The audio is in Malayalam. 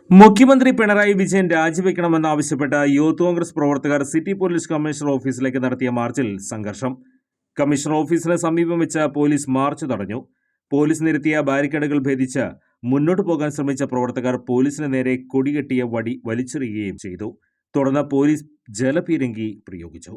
മുഖ്യമന്ത്രി പിണറായി വിജയൻ രാജിവെക്കണമെന്നാവശ്യപ്പെട്ട് യൂത്ത് കോൺഗ്രസ് പ്രവർത്തകർ സിറ്റി പോലീസ് കമ്മീഷണർ ഓഫീസിലേക്ക് നടത്തിയ മാർച്ചിൽ സംഘർഷം. കമ്മീഷണർ ഓഫീസിന് സമീപം വെച്ച് പോലീസ് മാർച്ച് തടഞ്ഞു. പോലീസ് നിരത്തിയ ബാരിക്കേഡുകൾ ഭേദിച്ച് മുന്നോട്ടു പോകാൻ ശ്രമിച്ച പ്രവർത്തകർ പോലീസിന് നേരെ കൊടികെട്ടിയ വടി വലിച്ചെറിയുകയും ചെയ്തു. തുടർന്ന് പോലീസ് ജലപീരങ്കി പ്രയോഗിച്ചു.